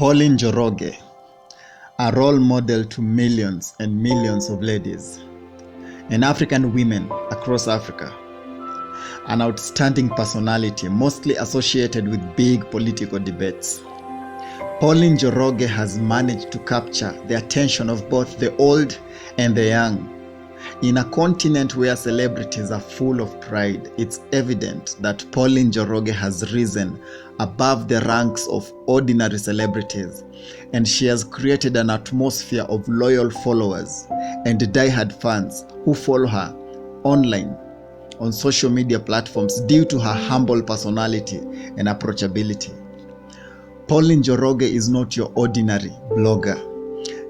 Pauline Njoroge, a role model to millions and millions of ladies and African women across Africa. An outstanding personality mostly associated with big political debates. Pauline Njoroge has managed to capture the attention of both the old and the young. In a continent where celebrities are full of pride, it's evident that Pauline Njoroge has risen above the ranks of ordinary celebrities, and she has created an atmosphere of loyal followers and die-hard fans who follow her online on social media platforms due to her humble personality and approachability. Pauline Njoroge is not your ordinary blogger.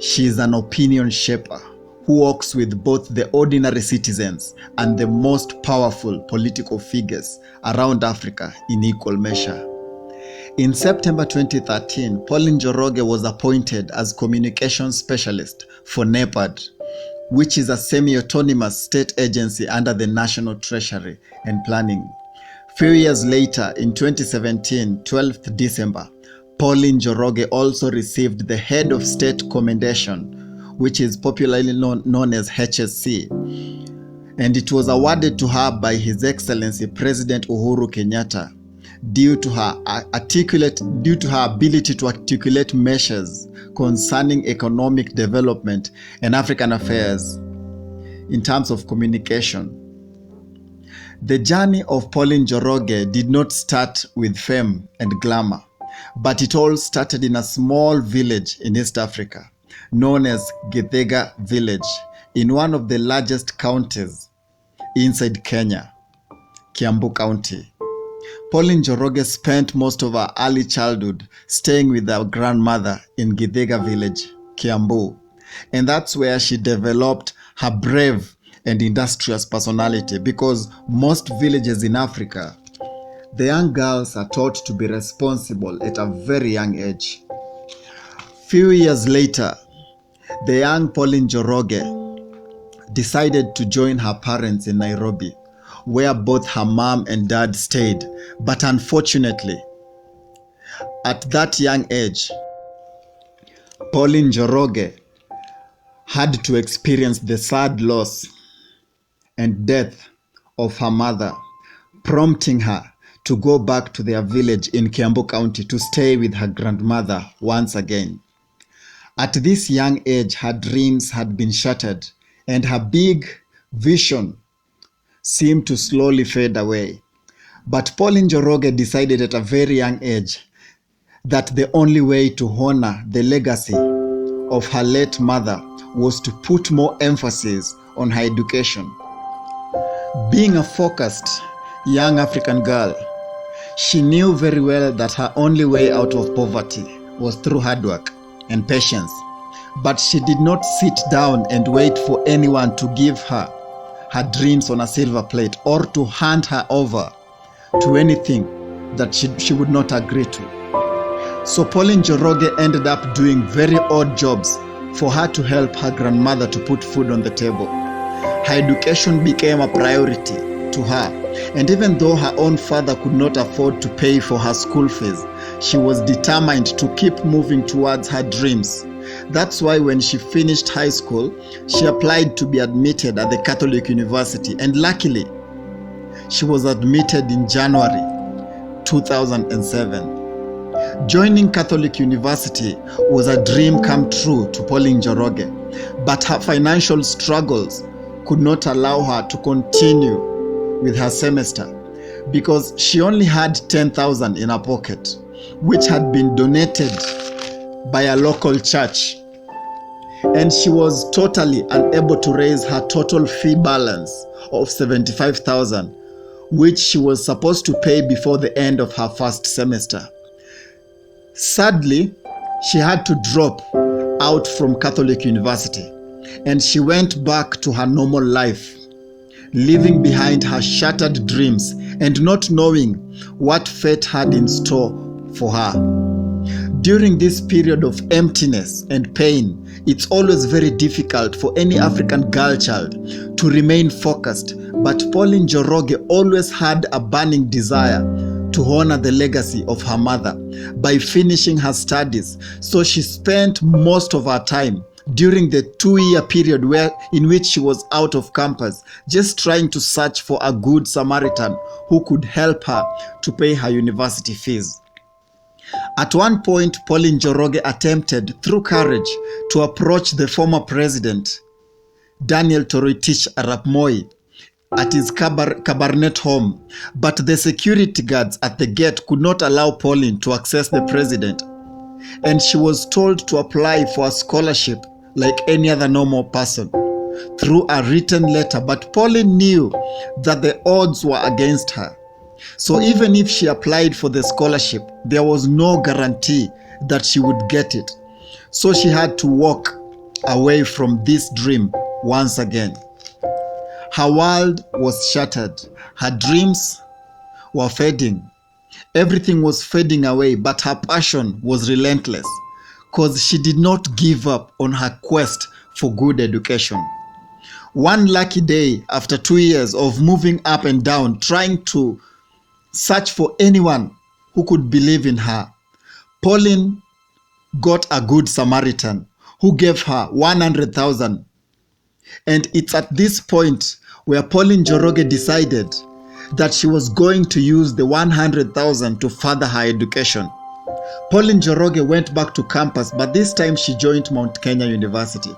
She is an opinion shaper who works with both the ordinary citizens and the most powerful political figures around Africa in equal measure. In September 2013, Pauline Njoroge was appointed as communications specialist for NEPAD, which is a semi-autonomous state agency under the National Treasury and Planning. Few years later, in 2017, 12th December, Pauline Njoroge also received the Head of State Commendation, which is popularly known as HSC, and it was awarded to her by His Excellency President Uhuru Kenyatta due to her ability to articulate measures concerning economic development and African affairs in terms of communication. The journey of Pauline Njoroge did not start with fame and glamour, but it all started in a small village in East Africa known as Githiga Village in one of the largest counties inside Kenya, Kiambu County. Pauline Njoroge spent most of her early childhood staying with her grandmother in Githiga Village, Kiambu, and that's where she developed her brave and industrious personality, because most villages in Africa, the young girls are taught to be responsible at a very young age. Few years later, the young Pauline Njoroge decided to join her parents in Nairobi, where both her mom and dad stayed. But unfortunately, at that young age, Pauline Njoroge had to experience the sad loss and death of her mother, prompting her to go back to their village in Kiambu County to stay with her grandmother once again. At this young age, her dreams had been shattered and her big vision seemed to slowly fade away. But Pauline Njoroge decided at a very young age that the only way to honor the legacy of her late mother was to put more emphasis on her education. Being a focused young African girl, she knew very well that her only way out of poverty was through hard work and patience. But she did not sit down and wait for anyone to give her her dreams on a silver plate or to hand her over to anything that she would not agree to. So Pauline Njoroge ended up doing very odd jobs for her to help her grandmother to put food on the table. Her education became a priority to her, and even though her own father could not afford to pay for her school fees, she was determined to keep moving towards her dreams. That's why when she finished high school, she applied to be admitted at the Catholic University, and luckily, she was admitted in January 2007. Joining Catholic University was a dream come true to Pauline Njoroge, but her financial struggles could not allow her to continue with her semester because she only had 10,000 in her pocket, which had been donated by a local church, and she was totally unable to raise her total fee balance of 75,000, which she was supposed to pay before the end of her first semester. Sadly, she had to drop out from Catholic University, and she went back to her normal life, leaving behind her shattered dreams and not knowing what fate had in store for her. During this period of emptiness and pain, it's always very difficult for any African girl child to remain focused, but Pauline Njoroge always had a burning desire to honor the legacy of her mother by finishing her studies. So she spent most of her time during the 2-year period in which she was out of campus, just trying to search for a good Samaritan who could help her to pay her university fees. At one point, Pauline Njoroge attempted, through courage, to approach the former president, Daniel Toroitich Arap Moi, at his cabernet home, but the security guards at the gate could not allow Pauline to access the president, and she was told to apply for a scholarship like any other normal person through a written letter. But Pauline knew that the odds were against her. So even if she applied for the scholarship, there was no guarantee that she would get it. So she had to walk away from this dream once again. Her world was shattered. Her dreams were fading. Everything was fading away, but her passion was relentless because she did not give up on her quest for good education. One lucky day, after 2 years of moving up and down, trying to search for anyone who could believe in her, Pauline got a good Samaritan who gave her 100,000. And it's at this point where Pauline Njoroge decided that she was going to use the 100,000 to further her education. Pauline Njoroge went back to campus, but this time she joined Mount Kenya University.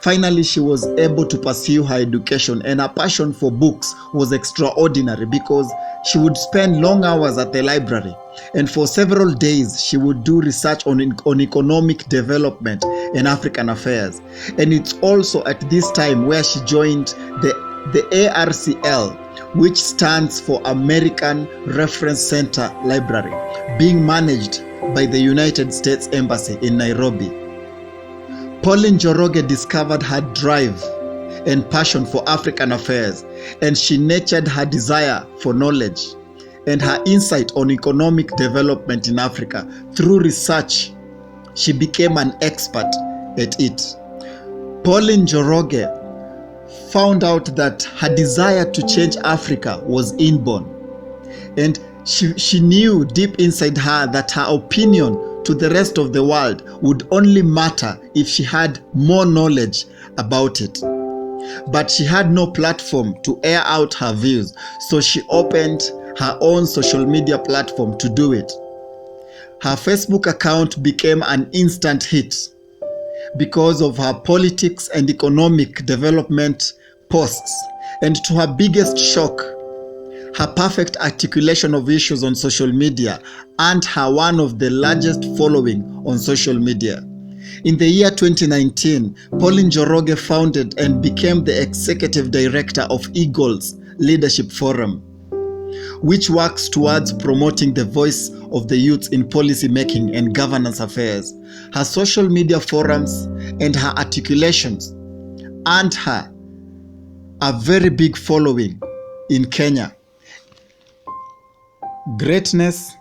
Finally, she was able to pursue her education, and her passion for books was extraordinary because she would spend long hours at the library, and for several days she would do research on economic development and African affairs. And it's also at this time where she joined the ARCL, which stands for American Reference Center Library, being managed by the United States Embassy in Nairobi. Pauline Njoroge discovered her drive and passion for African affairs, and she nurtured her desire for knowledge and her insight on economic development in Africa. Through research, she became an expert at it. Pauline Njoroge found out that her desire to change Africa was inborn, and she knew deep inside her that her opinion to the rest of the world would only matter if she had more knowledge about it. But she had no platform to air out her views, so she opened her own social media platform to do it. Her Facebook account became an instant hit because of her politics and economic development posts, and to her biggest shock, her perfect articulation of issues on social media earned her one of the largest following on social media. In the year 2019, Pauline Njoroge founded and became the executive director of Eagle's Leadership Forum, which works towards promoting the voice of the youth in policy making and governance affairs. Her social media forums and her articulations earned her a very big following in Kenya. Greatness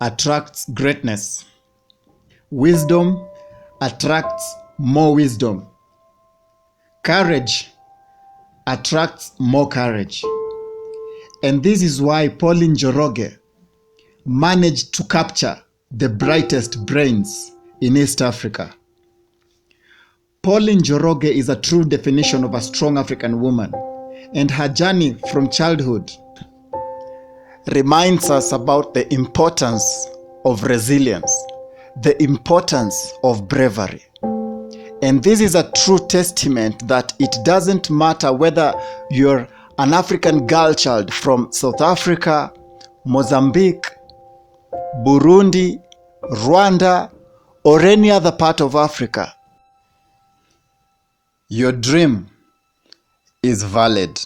attracts greatness. Wisdom attracts more wisdom. Courage attracts more courage. And this is why Pauline Njoroge managed to capture the brightest brains in East Africa. Pauline Njoroge is a true definition of a strong African woman, and her journey from childhood reminds us about the importance of resilience, the importance of bravery. And this is a true testament that it doesn't matter whether you're an African girl child from South Africa, Mozambique, Burundi, Rwanda, or any other part of Africa. Your dream is valid.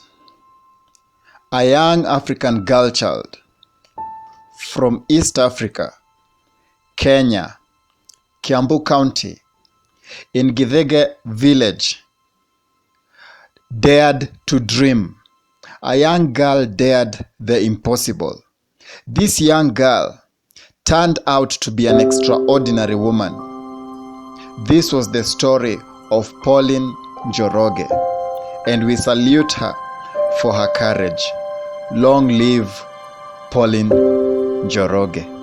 A young African girl child from East Africa, Kenya, Kiambu County, in Githiga Village, dared to dream. A young girl dared the impossible. This young girl turned out to be an extraordinary woman. This was the story of Pauline Njoroge, and we salute her for her courage. Long live Pauline Njoroge.